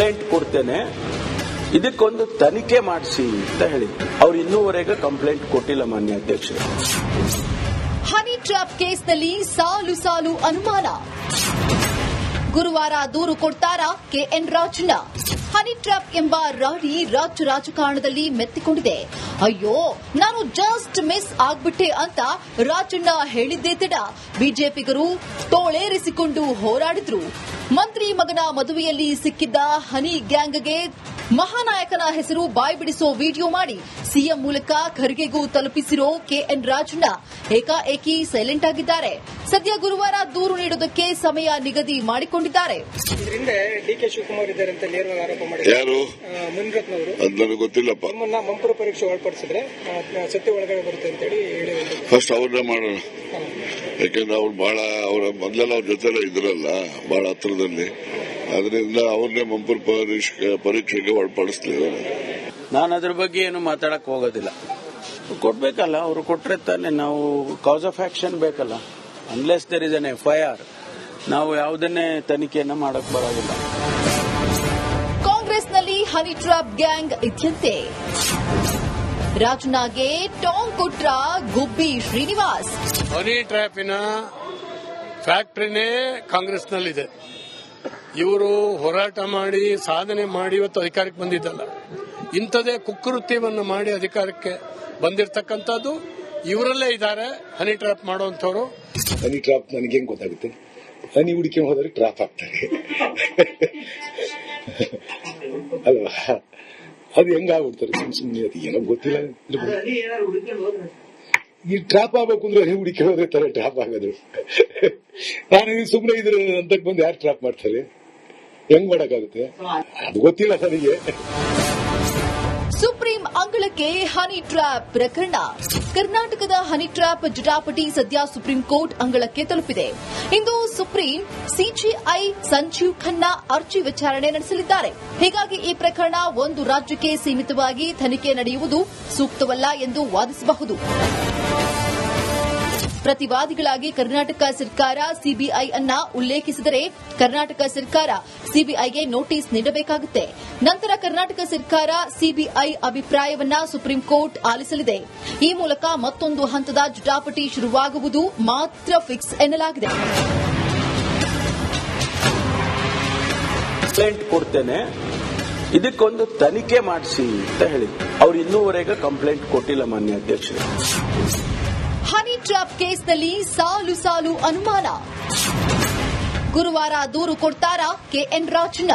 Complaint ಕೊಡ್ತೇನೆ, ಇದಕ್ಕೊಂದು ತನಿಖೆ ಮಾಡಿಸಿ ಅಂತ ಹೇಳಿದ್ರು. ಅವ್ರು ಇನ್ನೂವರೆಗೆ ಕಂಪ್ಲೇಂಟ್ ಕೊಟ್ಟಿಲ್ಲ ಮಾನ್ಯ ಅಧ್ಯಕ್ಷರು. ಹನಿ ಟ್ರ್ಯಾಪ್ ಕೇಸ್ನಲ್ಲಿ ಸಾಲು ಸಾಲು ಅನುಮಾನ. ಗುರುವಾರ ದೂರು ಕೊಡ್ತಾರಾ ಕೆಎನ್ ರಾಜಣ್ಣ? ಹನಿ ಟ್ರ್ಯಾಪ್ ಎಂಬ ರಾಡಿ ರಾಜ್ಯ ರಾಜಕಾರಣದಲ್ಲಿ ಮೆತ್ತಿಕೊಂಡಿದೆ. ಅಯ್ಯೋ, ನಾನು ಜಸ್ಟ್ ಮಿಸ್ ಆಗ್ಬಿಟ್ಟೆ ಅಂತ ರಾಜಣ್ಣ ಹೇಳಿದ್ದೇ ತಡ ಬಿಜೆಪಿಗರು ತೋಳೇರಿಸಿಕೊಂಡು ಹೋರಾಡಿದ್ರು. ಮಂತ್ರಿ ಮಗನ ಮದುವೆಯಲ್ಲಿ ಸಿಕ್ಕಿದ್ದ ಹನಿ ಗ್ಯಾಂಗ್ಗೆ ಮಹಾನಾಯಕನ ಹೆಸರು ಬಾಯ್ಬಿಡಿಸೋ ವಿಡಿಯೋ ಮಾಡಿ ಸಿಎಂ ಮೂಲಕ ಖರ್ಗೆಗೂ ತಲುಪಿಸಿರೋ ಕೆಎನ್ ರಾಜಣ್ಣ ಏಕಾಏಕಿ ಸೈಲೆಂಟ್ ಆಗಿದ್ದಾರೆ. ಸದ್ಯ ಗುರುವಾರ ದೂರು ನೀಡೋದಕ್ಕೆ ಸಮಯ ನಿಗದಿ ಮಾಡಿಕೊಂಡಿದ್ದಾರೆ. ಇದರಿಂದ ಡಿಕೆ ಶಿವಕುಮಾರ್ ಇದ್ದಾರೆ ಅಂತ ನೇರವಾಗಿ ಆರೋಪ ಮಾಡಿದ್ದಾರೆ. ಯಾರು? ಮುನಿರತ್ನವರು. ಅದು ನನಗೆ ಗೊತ್ತಿಲ್ಲಪ್ಪ. ನಮ್ಮನ್ನ ಮಂಪರು ಪರೀಕ್ಷೆ ಒಳಪಡಿಸಿದ್ರೆ ಸತ್ಯ ಒಳಗಡೆ ಬರುತ್ತೆ ಅಂತ ಹೇಳಿ ಫಸ್ಟ್ ಅವ್ರನ್ನೇ ಮಾಡೋಣ. ಯಾಕಂದ್ರೆ ಅವ್ರು ಬಹಳ ಅವರ ಮೊದಲೆಲ್ಲ ಅವ್ರ ಜೊತೆಲ್ಲ ಇದ್ರಲ್ಲ ಬಹಳ ಹತ್ರದಲ್ಲಿ, ಅದರಿಂದ ಅವ್ರನ್ನೇ ಮಂಪರು ಪರೀಕ್ಷೆಗೆ ಒಳಪಡಿಸ್ಲಿಲ್ಲ. ನಾನು ಅದ್ರ ಬಗ್ಗೆ ಏನು ಮಾತಾಡಕ್ ಹೋಗೋದಿಲ್ಲ. ಕೊಡ್ಬೇಕಲ್ಲ, ಅವರು ಕೊಟ್ರೆ ತಾನೆ ನಾವು ಕಾಸ್ ಆಫ್ ಆಕ್ಷನ್ ಬೇಕಲ್ಲ. Unless there is an FIR ನಾವು ಯಾವುದನ್ನೇ ತನಿಖೆಯನ್ನ ಮಾಡಕ್ ಬರೋದಿಲ್ಲ. ಕಾಂಗ್ರೆಸ್ನಲ್ಲಿ ಹನಿ ಟ್ರ್ಯಾಪ್ ಗ್ಯಾಂಗ್ ಇದ್ಯಂತೆ. ರಾಜಣ್ಣಗೆ ಟಾಂಗ್ ಕೊಟ್ರ ಗುಬ್ಬಿ ಶ್ರೀನಿವಾಸ್. ಹನಿ ಟ್ರ್ಯಾಪಿನ ಫ್ಯಾಕ್ಟರಿನೇ ಕಾಂಗ್ರೆಸ್ನಲ್ಲಿದೆ. ಇವರು ಹೋರಾಟ ಮಾಡಿ ಸಾಧನೆ ಮಾಡಿ ಇವತ್ತು ಅಧಿಕಾರಕ್ಕೆ ಬಂದಿದ್ದಲ್ಲ, ಇಂಥದೇ ಕುಕೃತ್ಯವನ್ನು ಮಾಡಿ ಅಧಿಕಾರಕ್ಕೆ ಬಂದಿರತಕ್ಕಂಥದ್ದು ಇವರಲ್ಲೇ ಇದ್ದಾರೆ. Honey trap ಮಾಡುವಂತವರು. ಹನಿ ಟ್ರ್ಯಾಪ್ ನನಗೆ ಹೆಂಗ್ ಗೊತ್ತಾಗುತ್ತೆ? ಹನಿ ಹುಡುಕಿ ಹೋದರೆ ಟ್ರ್ಯಾಪ್ ಆಗ್ತಾರೆ ಅಲ್ವಾ? ಅದು ಹೆಂಗಾಗ್ಬಿಡ್ತಾರೆ ಸುಮ್ಮನೆ, ಅದು ಏನೋ ಗೊತ್ತಿಲ್ಲ. ಈ ಟ್ರ್ಯಾಪ್ ಆಗ್ಬೇಕು ಅಂದ್ರೆ ಹನಿ ಹುಡುಕಿ ಹೋದ್ರೆ ತರ ಟ್ರ್ಯಾಪ್ ಆಗೋದು. ನಾನು ಸುಮ್ಮನೆ ಇದ್ರ ಅಂತ ಬಂದು ಯಾರು ಟ್ರ್ಯಾಪ್ ಮಾಡ್ತಾರೆ? ಹೆಂಗ್ ಮಾಡಕ್ಕಾಗುತ್ತೆ? ಅದು ಗೊತ್ತಿಲ್ಲ ನನಗೆ. ಸುಪ್ರೀಂ ಅಂಗಳಕ್ಕೆ ಹನಿ ಟ್ರ್ಯಾಪ್ ಪ್ರಕರಣ. ಕರ್ನಾಟಕದ ಹನಿ ಟ್ರ್ಯಾಪ್ ಜಟಾಪಟಿ ಸದ್ಯ ಸುಪ್ರೀಂ ಕೋರ್ಟ್ ಅಂಗಳಕ್ಕೆ ತಲುಪಿದೆ. ಇಂದು ಸುಪ್ರೀಂ ಸಿಜಿಐ ಸಂಜೀವ್ ಖನ್ನಾ ಅರ್ಜಿ ವಿಚಾರಣೆ ನಡೆಸಲಿದ್ದಾರೆ. ಹೀಗಾಗಿ ಈ ಪ್ರಕರಣ ಒಂದು ರಾಜ್ಯಕ್ಕೆ ಸೀಮಿತವಾಗಿ ತನಿಖೆ ನಡೆಯುವುದು ಸೂಕ್ತವಲ್ಲ ಎಂದು ವಾದಿಸಬಹುದು. ಪ್ರತಿವಾದಿಗಳಾಗಿ ಕರ್ನಾಟಕ ಸರ್ಕಾರ ಸಿಬಿಐ ಅನ್ನ ಉಲ್ಲೇಖಿಸಿದರೆ ಕರ್ನಾಟಕ ಸರ್ಕಾರ ಸಿಬಿಐಗೆ ನೋಟಿಸ್ ನೀಡಬೇಕಾಗುತ್ತೆ. ನಂತರ ಕರ್ನಾಟಕ ಸರ್ಕಾರ ಸಿಬಿಐ ಅಭಿಪ್ರಾಯವನ್ನ ಸುಪ್ರೀಂ ಕೋರ್ಟ್ ಆಲಿಸಲಿದೆ. ಈ ಮೂಲಕ ಮತ್ತೊಂದು ಹಂತದ ಜಟಾಪಟಿ ಶುರುವಾಗುವುದು ಮಾತ್ರ ಫಿಕ್ಸ್ ಎನ್ನಲಾಗಿದೆ. ಕಂಪ್ಲೇಂಟ್ ಕೊಡ್ತೇನೆ, ಇದಕ್ಕೊಂದು ತನಿಖೆ ಮಾಡಿಸಿ ಅಂತ ಹೇಳಿದ್ರು. ಅವ್ರು ಇನ್ನೂವರೆಗೆ ಕಂಪ್ಲೇಂಟ್ ಕೊಟ್ಟಿಲ್ಲ ಮಾನ್ಯ ಅಧ್ಯಕ್ಷರು. ಹನಿ ಟ್ರ್ಯಾಪ್ ಕೇಸ್ನಲ್ಲಿ ಸಾಲು ಸಾಲು ಅನುಮಾನ. ಗುರುವಾರ ದೂರು ಕೊಡ್ತಾರಾ ಕೆಎನ್ ರಾಜಣ್ಣ?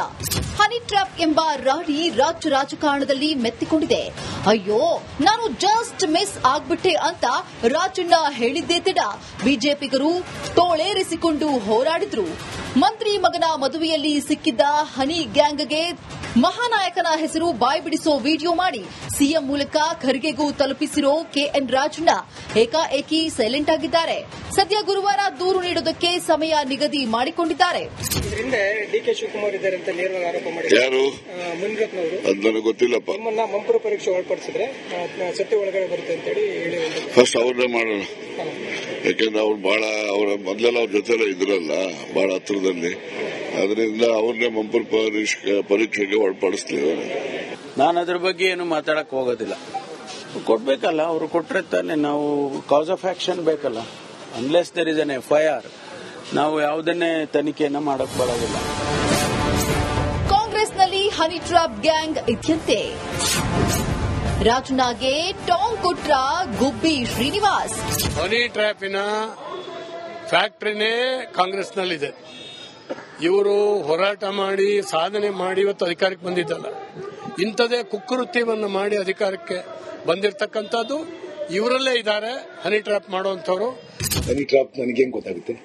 ಹನಿ ಟ್ರ್ಯಾಪ್ ಎಂಬ ರಾಡಿ ರಾಜ್ಯ ರಾಜಕಾರಣದಲ್ಲಿ ಮೆತ್ತಿಕೊಂಡಿದೆ. ಅಯ್ಯೋ, ನಾನು ಜಸ್ಟ್ ಮಿಸ್ ಆಗ್ಬಿಟ್ಟೆ ಅಂತ ರಾಜಣ್ಣ ಹೇಳಿದ್ದೇ ತಡ ಬಿಜೆಪಿಗರು ತೋಳೇರಿಸಿಕೊಂಡು ಹೋರಾಡಿದ್ರು. ಮಂತ್ರಿ ಮಗನ ಮದುವೆಯಲ್ಲಿ ಸಿಕ್ಕಿದ್ದ ಹನಿ ಗ್ಯಾಂಗ್ಗೆ ಮಹಾನಾಯಕನ ಹೆಸರು ಬಾಯ್ಬಿಡಿಸೋ ವಿಡಿಯೋ ಮಾಡಿ ಸಿಎಂ ಮೂಲಕ ಖರ್ಗೆಗೂ ತಲುಪಿಸಿರೋ ಕೆಎನ್ ರಾಜಣ್ಣ ಏಕಾಏಕಿ ಸೈಲೆಂಟ್ ಆಗಿದ್ದಾರೆ. ಸದ್ಯ ಗುರುವಾರ ದೂರು ನೀಡೋದಕ್ಕೆ ಸಮಯ ನಿಗದಿ ಮಾಡಿಕೊಂಡಿದ್ದಾರೆ. ಇದರಿಂದ ಡಿಕೆ ಶಿವಕುಮಾರ್ ಇದ್ದಾರೆ ಅಂತ ನೇರವಾಗಿ ಆರೋಪ ಮಾಡಿದ್ದಾರೆ. ಯಾರು? ಮುನಿರತ್ನವರು. ಅದು ನನಗೆ ಗೊತ್ತಿಲ್ಲಪ್ಪ. ನಮ್ಮನ್ನ ಮಂಪರು ಪರೀಕ್ಷೆ ಒಳಪಡಿಸಿದ್ರೆ ಸತ್ಯ ಒಳಗಡೆ ಬರುತ್ತೆ ಅಂತ ಹೇಳಿ ಫಸ್ಟ್ ಅವ್ರನ್ನೇ ಮಾಡೋಣ. ಯಾಕಂದ್ರೆ ಅವ್ರು ಬಹಳ ಅವರ ಮೊದಲೆಲ್ಲ ಅವ್ರ ಜೊತೆಲ್ಲ ಇದ್ರಲ್ಲ ಬಹಳ ಹತ್ರದಲ್ಲಿ, ಅದರಿಂದ ಅವ್ರನ್ನೇ ಮಂಪರು ಪರೀಕ್ಷೆಗೆ ಒಳಪಡಿಸ್ಲಿಲ್ಲ. ನಾನು ಅದ್ರ ಬಗ್ಗೆ ಏನು ಮಾತಾಡಕ್ ಹೋಗೋದಿಲ್ಲ. ಕೊಡ್ಬೇಕಲ್ಲ, ಅವರು ಕೊಟ್ರೆ ತಾನೆ ನಾವು ಕಾಸ್ ಆಫ್ ಆಕ್ಷನ್ ಬೇಕಲ್ಲ. Unless there is an FIR ನಾವು ಯಾವುದನ್ನೇ ತನಿಖೆಯನ್ನ ಮಾಡಕ್ ಬರೋದಿಲ್ಲ. ಕಾಂಗ್ರೆಸ್ನಲ್ಲಿ ಹನಿ ಟ್ರ್ಯಾಪ್ ಗ್ಯಾಂಗ್ ಇದ್ಯಂತೆ. ರಾಜಣ್ಣಗೆ ಟಾಂಗ್ ಕೊಟ್ರ ಗುಬ್ಬಿ ಶ್ರೀನಿವಾಸ್. ಹನಿ ಟ್ರ್ಯಾಪಿನ ಫ್ಯಾಕ್ಟರಿನೇ ಕಾಂಗ್ರೆಸ್ನಲ್ಲಿದೆ. ಇವರು ಹೋರಾಟ ಮಾಡಿ ಸಾಧನೆ ಮಾಡಿ ಇವತ್ತು ಅಧಿಕಾರಕ್ಕೆ ಬಂದಿದ್ದಲ್ಲ, ಇಂಥದೇ ಕುಕೃತ್ಯವನ್ನು ಮಾಡಿ ಅಧಿಕಾರಕ್ಕೆ ಬಂದಿರತಕ್ಕಂಥದ್ದು ಇವರಲ್ಲೇ ಇದ್ದಾರೆ. Honey trap ಮಾಡುವಂತವರು. ಹನಿ ಟ್ರ್ಯಾಪ್ ನನಗೆ ಹೆಂಗ್ ಗೊತ್ತಾಗುತ್ತೆ?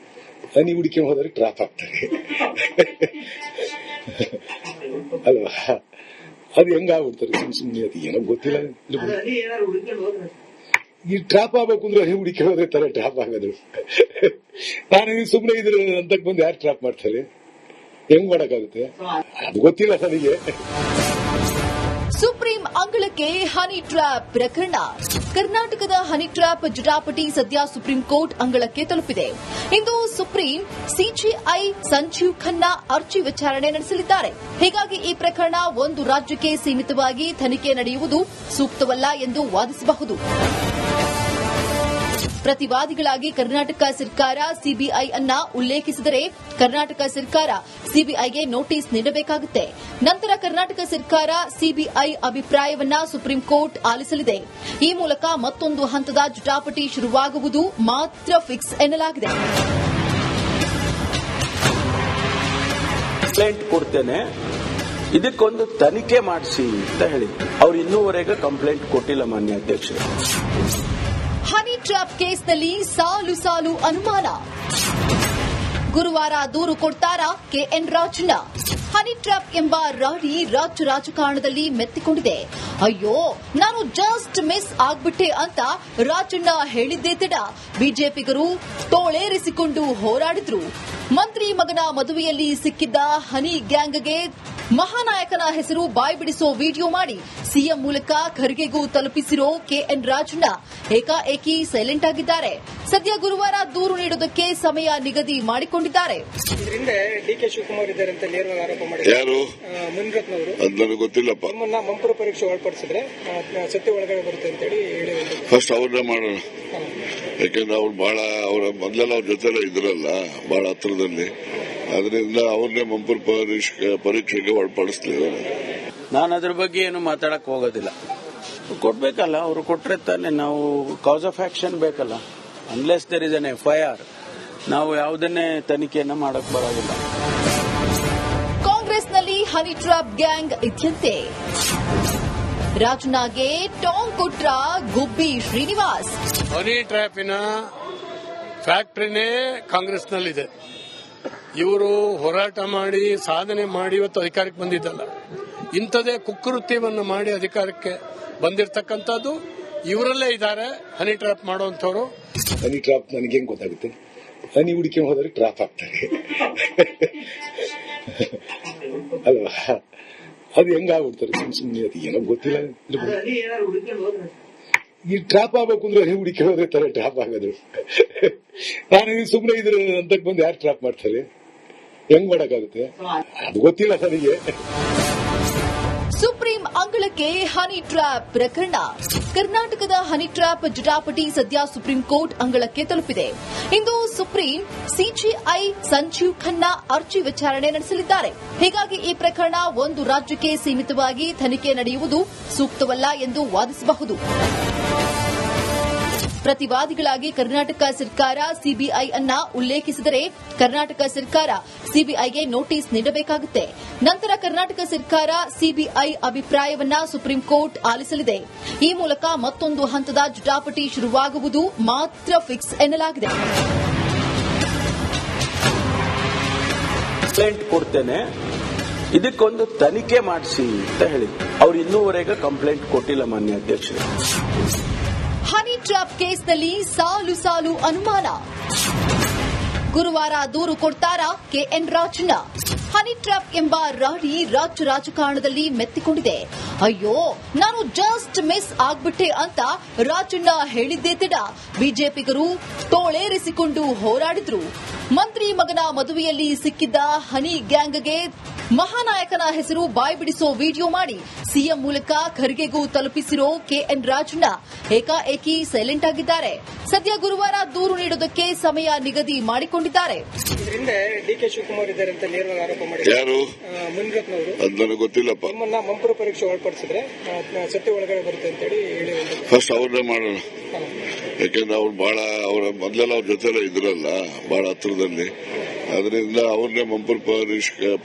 ಹನಿ ಹುಡುಕಿ ಹೋದರೆ ಟ್ರ್ಯಾಪ್ ಆಗ್ತಾರೆ ಅಲ್ವಾ? ಅದು ಹೆಂಗಾಗ್ಬಿಡ್ತಾರೆ ಸುಮ್ಮನೆ, ಅದು ಏನೋ ಗೊತ್ತಿಲ್ಲ. ಈ ಟ್ರ್ಯಾಪ್ ಆಗ್ಬೇಕು ಅಂದ್ರೆ ಹನಿ ಹುಡುಕಿ ಹೋದ್ರೆ ತರ ಟ್ರ್ಯಾಪ್ ಆಗೋದು. ನಾನು ಸುಮ್ಮನೆ ಇದ್ರ ಅಂತ ಬಂದು ಯಾರು ಟ್ರ್ಯಾಪ್ ಮಾಡ್ತಾರೆ? ಹೆಂಗ್ ಮಾಡಕ್ಕಾಗುತ್ತೆ? ಅದು ಗೊತ್ತಿಲ್ಲ ನನಗೆ. ಸುಪ್ರೀಂ ಅಂಗಳಕ್ಕೆ ಹನಿ ಟ್ರ್ಯಾಪ್ ಪ್ರಕರಣ. ಕರ್ನಾಟಕದ ಹನಿ ಟ್ರ್ಯಾಪ್ ಜಟಾಪಟಿ ಸದ್ಯ ಸುಪ್ರೀಂ ಕೋರ್ಟ್ ಅಂಗಳಕ್ಕೆ ತಲುಪಿದೆ. ಇಂದು ಸುಪ್ರೀಂ ಸಿಜೆಐ ಸಂಜೀವ್ ಖನ್ನಾ ಅರ್ಜಿ ವಿಚಾರಣೆ ನಡೆಸಲಿದ್ದಾರೆ. ಹೀಗಾಗಿ ಈ ಪ್ರಕರಣ ಒಂದು ರಾಜ್ಯಕ್ಕೆ ಸೀಮಿತವಾಗಿ ತನಿಖೆ ನಡೆಯುವುದು ಸೂಕ್ತವಲ್ಲ ಎಂದು ವಾದಿಸಬಹುದು. ಪ್ರತಿವಾದಿಗಳಾಗಿ ಕರ್ನಾಟಕ ಸರ್ಕಾರ ಸಿಬಿಐ ಅನ್ನ ಉಲ್ಲೇಖಿಸಿದರೆ ಕರ್ನಾಟಕ ಸರ್ಕಾರ ಸಿಬಿಐಗೆ ನೋಟಿಸ್ ನೀಡಬೇಕಾಗುತ್ತೆ. ನಂತರ ಕರ್ನಾಟಕ ಸರ್ಕಾರ ಸಿಬಿಐ ಅಭಿಪ್ರಾಯವನ್ನ ಸುಪ್ರೀಂ ಕೋರ್ಟ್ ಆಲಿಸಲಿದೆ. ಈ ಮೂಲಕ ಮತ್ತೊಂದು ಹಂತದ ಜಟಾಪಟಿ ಶುರುವಾಗುವುದು ಮಾತ್ರ ಫಿಕ್ಸ್ ಎನ್ನಲಾಗಿದೆ. ಕಂಪ್ಲೇಂಟ್ ಕೊಡ್ತೇನೆ, ಇದಕ್ಕೊಂದು ತನಿಖೆ ಮಾಡಿಸಿ ಅಂತ ಹೇಳಿದ್ರು. ಅವ್ರು ಇನ್ನೂವರೆಗೆ ಕಂಪ್ಲೇಂಟ್ ಕೊಟ್ಟಿಲ್ಲ ಮಾನ್ಯ ಅಧ್ಯಕ್ಷರು. ಹನಿ ಟ್ರ್ಯಾಪ್ ಕೇಸ್ನಲ್ಲಿ ಸಾಲು ಸಾಲು ಅನುಮಾನ. ಗುರುವಾರ ದೂರು ಕೊಡ್ತಾರಾ ಕೆಎನ್ ರಾಜಣ್ಣ. ಹನಿ ಟ್ರ್ಯಾಪ್ ಎಂಬ ರಾಡಿ ರಾಜ್ಯ ರಾಜಕಾರಣದಲ್ಲಿ ಮೆತ್ತಿಕೊಂಡಿದೆ. ಅಯ್ಯೋ, ನಾನು ಜಸ್ಟ್ ಮಿಸ್ ಆಗ್ಬಿಟ್ಟೆ ಅಂತ ರಾಜಣ್ಣ ಹೇಳಿದ್ದೇ ತಡ ಬಿಜೆಪಿಗರು ತೋಳೇರಿಸಿಕೊಂಡು ಹೋರಾಡಿದ್ರು. ಮಂತ್ರಿ ಮಗನ ಮದುವೆಯಲ್ಲಿ ಸಿಕ್ಕಿದ್ದ ಹನಿ ಗ್ಯಾಂಗ್ಗೆ ಮಹಾನಾಯಕನ ಹೆಸರು ಬಾಯ್ಬಿಡಿಸೋ ವಿಡಿಯೋ ಮಾಡಿ ಸಿಎಂ ಮೂಲಕ ಖರ್ಗೆಗೂ ತಲುಪಿಸಿರೋ ಕೆಎನ್ ರಾಜಣ್ಣ ಏಕಾಏಕಿ ಸೈಲೆಂಟ್ ಆಗಿದ್ದಾರೆ. ಸದ್ಯ ಗುರುವಾರ ದೂರು ನೀಡೋದಕ್ಕೆ ಸಮಯ ನಿಗದಿ ಮಾಡಿಕೊಂಡಿದ್ದಾರೆ. ಇದರಿಂದ ಡಿಕೆ ಶಿವಕುಮಾರ್ ಇದ್ದಾರೆ ಅಂತ ನೇರವಾಗಿ ಆರೋಪ ಮಾಡಿದ್ದಾರೆ. ಯಾರು ಮುನಿರತ್ನವರು ಅದು ನನಗೆ ಗೊತ್ತಿಲ್ಲಪ್ಪ. ನಿಮ್ಮನ್ನ ಮಂಪರು ಪರೀಕ್ಷೆ ಒಳಪಡಿಸಿದ್ರೆ ಸತ್ಯ ಒಳಗಡೆ ಬರುತ್ತೆ ಅಂತ ಹೇಳಿ ಫಸ್ಟ್ ಅವ್ರನ್ನೇ ಮಾಡೋಣ. ಯಾಕಂದ್ರೆ ಅವ್ರು ಬಹಳ ಮೊದಲೆಲ್ಲ ಅವ್ರ ಜೊತೆಲ್ಲ ಇದ್ರಲ್ಲ ಬಹಳ ಹತ್ರದಲ್ಲಿ, ಅದರಿಂದ ಅವ್ರನ್ನೇ ಮಂಪರು ಪರೀಕ್ಷೆಗೆ ಒಳಪಡಿಸ್ಲಿಲ್ಲ. ನಾನು ಅದ್ರ ಬಗ್ಗೆ ಏನು ಮಾತಾಡಕ್ ಹೋಗೋದಿಲ್ಲ. ಕೊಡ್ಬೇಕಲ್ಲ, ಅವರು ಕೊಟ್ರೆ ತಾನೆ ನಾವು ಕಾಸ್ ಆಫ್ ಆಕ್ಷನ್ ಬೇಕಲ್ಲ. Unless there is an FIR ನಾವು ಯಾವುದನ್ನೇ ತನಿಖೆಯನ್ನ ಮಾಡಕ್ ಬರೋದಿಲ್ಲ. ಕಾಂಗ್ರೆಸ್ನಲ್ಲಿ ಹನಿ ಟ್ರ್ಯಾಪ್ ಗ್ಯಾಂಗ್ ಇದ್ಯಂತೆ. ರಾಜಣ್ಣಗೆ ಟಾಂಗ್ ಕೊಟ್ರ ಗುಬ್ಬಿ ಶ್ರೀನಿವಾಸ್. ಹನಿ ಟ್ರ್ಯಾಪಿನ ಫ್ಯಾಕ್ಟರಿನೇ ಕಾಂಗ್ರೆಸ್ನಲ್ಲಿದೆ. ಇವರು ಹೋರಾಟ ಮಾಡಿ ಸಾಧನೆ ಮಾಡಿ ಇವತ್ತು ಅಧಿಕಾರಕ್ಕೆ ಬಂದಿದ್ದಲ್ಲ. ಇಂಥದೇ ಕುಕೃತ್ಯವನ್ನು ಮಾಡಿ ಅಧಿಕಾರಕ್ಕೆ ಬಂದಿರತಕ್ಕಂಥದ್ದು ಇವರಲ್ಲೇ ಇದ್ದಾರೆ. Honey trap ಮಾಡುವಂತವರು. ಹನಿ ಟ್ರಾಪ್ ನನಗೆ ಹೆಂಗ್ ಗೊತ್ತಾಗುತ್ತೆ? ಹನಿ ಹುಡುಕಿ ಹೋದ್ರೆ ಟ್ರಾಪ್ ಆಗ್ತಾರೆ ಅಲ್ವಾ? ಅದು ಹೆಂಗಾಗ್ಬಿಡ್ತಾರೆ ಸುಮ್ಮನೆ. ಅದು ಏನೋ ಗೊತ್ತಿಲ್ಲ. ಈ ಟ್ರಾಪ್ ಆಗ್ಬೇಕು ಅಂದ್ರೆ ಹನಿ ಹುಡುಕಿ ಹೋದ್ರೆ ತರ ಟ್ರಾಪ್ ಆಗೋದು. ನಾನು ಸುಮ್ಮನೆ ಇದ್ರ ಅಂತ ಬಂದು ಯಾರು ಟ್ರಾಪ್ ಮಾಡ್ತಾರೆ? ಹೆಂಗ್ ಮಾಡಕ್ಕಾಗುತ್ತೆ? ಅದು ಗೊತ್ತಿಲ್ಲ ನನಗೆ. ಸುಪ್ರೀಂ ಅಂಗಳಕ್ಕೆ ಹನಿ ಟ್ರ್ಯಾಪ್ ಪ್ರಕರಣ. ಕರ್ನಾಟಕದ ಹನಿ ಟ್ರ್ಯಾಪ್ ಜಟಾಪಟಿ ಸದ್ಯ ಸುಪ್ರೀಂ ಕೋರ್ಟ್ ಅಂಗಳಕ್ಕೆ ತಲುಪಿದೆ. ಇಂದು ಸುಪ್ರೀಂ ಸಿಜೆಐ ಸಂಜೀವ್ ಖನ್ನಾ ಅರ್ಜಿ ವಿಚಾರಣೆ ನಡೆಸಲಿದ್ದಾರೆ. ಹೀಗಾಗಿ ಈ ಪ್ರಕರಣ ಒಂದು ರಾಜ್ಯಕ್ಕೆ ಸೀಮಿತವಾಗಿ ತನಿಖೆ ನಡೆಯುವುದು ಸೂಕ್ತವಲ್ಲ ಎಂದು ವಾದಿಸಬಹುದು. ಪ್ರತಿವಾದಿಗಳಾಗಿ ಕರ್ನಾಟಕ ಸರ್ಕಾರ ಸಿಬಿಐ ಅನ್ನ ಉಲ್ಲೇಖಿಸಿದರೆ ಕರ್ನಾಟಕ ಸರ್ಕಾರ ಸಿಬಿಐಗೆ ನೋಟಿಸ್ ನೀಡಬೇಕಾಗುತ್ತೆ. ನಂತರ ಕರ್ನಾಟಕ ಸರ್ಕಾರ ಸಿಬಿಐ ಅಭಿಪ್ರಾಯವನ್ನ ಸುಪ್ರೀಂ ಕೋರ್ಟ್ ಆಲಿಸಲಿದೆ. ಈ ಮೂಲಕ ಮತ್ತೊಂದು ಹಂತದ ಜಟಾಪಟಿ ಶುರುವಾಗುವುದು ಮಾತ್ರ ಫಿಕ್ಸ್ ಎನ್ನಲಾಗಿದೆ. ಕಂಪ್ಲೇಂಟ್ ಕೊಡ್ತೇನೆ, ಇದಕ್ಕೊಂದು ತನಿಖೆ ಮಾಡಿಸಿ ಅಂತ ಹೇಳಿದ್ರು. ಅವ್ರು ಇನ್ನೂವರೆಗೆ ಕಂಪ್ಲೇಂಟ್ ಕೊಟ್ಟಿಲ್ಲ ಮಾನ್ಯ ಅಧ್ಯಕ್ಷರು. ಹನಿ ಟ್ರ್ಯಾಪ್ ಕೇಸ್ನಲ್ಲಿ ಸಾಲು ಸಾಲು ಅನುಮಾನ. ಗುರುವಾರ ದೂರು ಕೊಡ್ತಾರಾ ಕೆಎನ್ ರಾಜಣ್ಣ. ಹನಿ ಟ್ರ್ಯಾಪ್ ಎಂಬ ರಾಡಿ ರಾಜ್ಯ ರಾಜಕಾರಣದಲ್ಲಿ ಮೆತ್ತಿಕೊಂಡಿದೆ. ಅಯ್ಯೋ, ನಾನು ಜಸ್ಟ್ ಮಿಸ್ ಆಗ್ಬಿಟ್ಟೆ ಅಂತ ರಾಜಣ್ಣ ಹೇಳಿದ್ದೇ ತಡ ಬಿಜೆಪಿಗರು ತೋಳೇರಿಸಿಕೊಂಡು ಹೋರಾಡಿದ್ರು. ಮಂತ್ರಿ ಮಗನ ಮದುವೆಯಲ್ಲಿ ಸಿಕ್ಕಿದ್ದ ಹನಿ ಗ್ಯಾಂಗ್ಗೆ ಮಹಾನಾಯಕನ ಹೆಸರು ಬಾಯ್ಬಿಡಿಸೋ ವಿಡಿಯೋ ಮಾಡಿ ಸಿಎಂ ಮೂಲಕ ಖರ್ಗೆಗೂ ತಲುಪಿಸಿರೋ ಕೆಎನ್ ರಾಜಣ್ಣ ಏಕಾಏಕಿ ಸೈಲೆಂಟ್ ಆಗಿದ್ದಾರೆ. ಸದ್ಯ ಗುರುವಾರ ದೂರು ನೀಡೋದಕ್ಕೆ ಸಮಯ ನಿಗದಿ ಮಾಡಿಕೊಂಡಿದ್ದಾರೆ. ಇದರಿಂದ ಡಿಕೆ ಶಿವಕುಮಾರ್ ಇದ್ದಾರೆ ಅಂತ ನೇರವಾಗಿ ಆರೋಪ ಮಾಡಿದ್ದಾರೆ. ಯಾರು ಮುನಿರತ್ನವರು ಅದು ನನಗೆ ಗೊತ್ತಿಲ್ಲಪ್ಪ. ನಿಮ್ಮನ್ನ ಮಂಪರು ಪರೀಕ್ಷೆ ಒಳಪಡಿಸಿದ್ರೆ ಸತ್ಯ ಒಳಗಡೆ ಬರುತ್ತೆ ಅಂತ ಹೇಳಿ ಫಸ್ಟ್ ಅವ್ರನ್ನೇ ಮಾಡೋಣ. ಯಾಕಂದ್ರೆ ಅವ್ರು ಮೊದಲೆಲ್ಲ ಅವ್ರ ಜೊತೆಲ್ಲ ಇದ್ರಲ್ಲ ಬಹಳ ಹತ್ರದಲ್ಲಿ, ಅದರಿಂದ ಅವ್ರನ್ನೇ ಮಂಪರು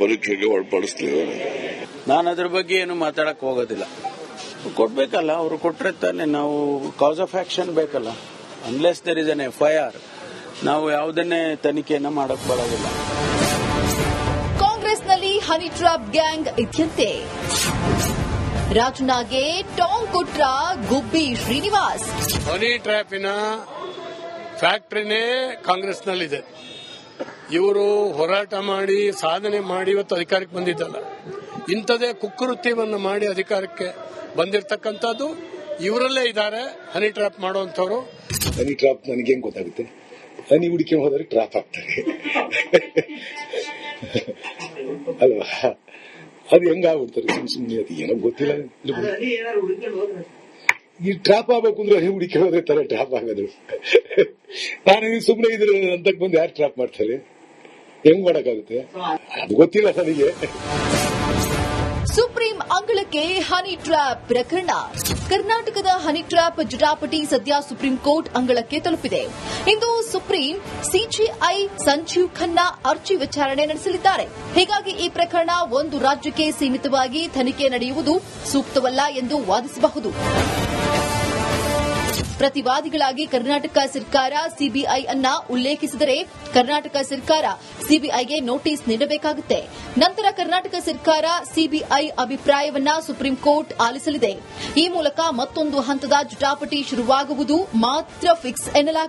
ಪರೀಕ್ಷೆಗೆ ಒಳಪಡಿಸ್ಲಿಲ್ಲ. ನಾನು ಅದ್ರ ಬಗ್ಗೆ ಏನು ಮಾತಾಡಕ್ ಹೋಗೋದಿಲ್ಲ. ಕೊಡ್ಬೇಕಲ್ಲ, ಅವರು ಕೊಟ್ರೆ ತಾನೆ ನಾವು ಕಾಸ್ ಆಫ್ ಆಕ್ಷನ್ ಬೇಕಲ್ಲ. Unless there is an FIR ನಾವು ಯಾವುದನ್ನೇ ತನಿಖೆಯನ್ನ ಮಾಡಕ್ ಬರೋದಿಲ್ಲ. ಕಾಂಗ್ರೆಸ್ನಲ್ಲಿ ಹನಿ ಟ್ರ್ಯಾಪ್ ಗ್ಯಾಂಗ್ ಇದ್ಯಂತೆ. ರಾಜಣ್ಣಗೆ ಟಾಂಗ್ ಕೊಟ್ರ ಗುಬ್ಬಿ ಶ್ರೀನಿವಾಸ್. ಹನಿ ಟ್ರ್ಯಾಪಿನ ಫ್ಯಾಕ್ಟರಿನೇ ಕಾಂಗ್ರೆಸ್ನಲ್ಲಿದೆ. ಇವರು ಹೋರಾಟ ಮಾಡಿ ಸಾಧನೆ ಮಾಡಿ ಇವತ್ತು ಅಧಿಕಾರಕ್ಕೆ ಬಂದಿದ್ದಲ್ಲ. ಇಂಥದೇ ಕುಕೃತ್ಯವನ್ನು ಮಾಡಿ ಅಧಿಕಾರಕ್ಕೆ ಬಂದಿರತಕ್ಕಂಥದ್ದು ಇವರಲ್ಲೇ ಇದ್ದಾರೆ. Honey trap ಮಾಡುವಂತವರು. ಹನಿ ಟ್ರಾಪ್ ನನಗೆ ಹೆಂಗ್ ಗೊತ್ತಾಗುತ್ತೆ? ಹನಿ ಹುಡುಕಿ ಹೋದರೆ ಟ್ರಾಪ್ ಆಗ್ತಾರೆ ಅಲ್ವಾ? ಅದು ಹೆಂಗಾಗ್ಬಿಡ್ತಾರೆ ಸುಮ್ಮನೆ. ಅದು ಏನೋ ಗೊತ್ತಿಲ್ಲ. ಈ ಟ್ರಾಪ್ ಆಗ್ಬೇಕು ಅಂದ್ರೆ ಹನಿ ಹುಡುಕಿ ಹೋದ್ರೆ ತರ ಟ್ರಾಪ್ ಆಗೋದು. ನಾನು ಸುಮ್ಮನೆ ಇದ್ರ ಅಂತ ಬಂದು ಯಾರು ಟ್ರಾಪ್ ಮಾಡ್ತಾರೆ? ಹೆಂಗ್ ಮಾಡಕ್ಕಾಗುತ್ತೆ? ಅದು ಗೊತ್ತಿಲ್ಲ ನನಗೆ. ಸುಪ್ರೀಂ ಅಂಗಳಕ್ಕೆ ಹನಿ ಟ್ರ್ಯಾಪ್ ಪ್ರಕರಣ. ಕರ್ನಾಟಕದ ಹನಿ ಟ್ರ್ಯಾಪ್ ಜಟಾಪಟಿ ಸದ್ಯ ಸುಪ್ರೀಂ ಕೋರ್ಟ್ ಅಂಗಳಕ್ಕೆ ತಲುಪಿದೆ. ಇಂದು ಸುಪ್ರೀಂ ಸಿಜೆಐ ಸಂಜೀವ್ ಖನ್ನಾ ಅರ್ಜಿ ವಿಚಾರಣೆ ನಡೆಸಲಿದ್ದಾರೆ. ಹೀಗಾಗಿ ಈ ಪ್ರಕರಣ ಒಂದು ರಾಜ್ಯಕ್ಕೆ ಸೀಮಿತವಾಗಿ ತನಿಖೆ ನಡೆಯುವುದು ಸೂಕ್ತವಲ್ಲ ಎಂದು ವಾದಿಸಬಹುದು. ಪ್ರತಿವಾದಿಗಳಾಗಿ ಕರ್ನಾಟಕ ಸರ್ಕಾರ ಸಿಬಿಐ ಅನ್ನ ಉಲ್ಲೇಖಿಸಿದರೆ ಕರ್ನಾಟಕ ಸರ್ಕಾರ ಸಿಬಿಐಗೆ ನೋಟಿಸ್ ನೀಡಬೇಕಾಗುತ್ತೆ. ನಂತರ ಕರ್ನಾಟಕ ಸರ್ಕಾರ ಸಿಬಿಐ ಅಭಿಪ್ರಾಯವನ್ನ ಸುಪ್ರೀಂ ಕೋರ್ಟ್ ಆಲಿಸಲಿದೆ. ಈ ಮೂಲಕ ಮತ್ತೊಂದು ಹಂತದ ಜಟಾಪಟಿ ಶುರುವಾಗುವುದು ಮಾತ್ರ ಫಿಕ್ಸ್ ಎನ್ನಲಾಗಿದೆ.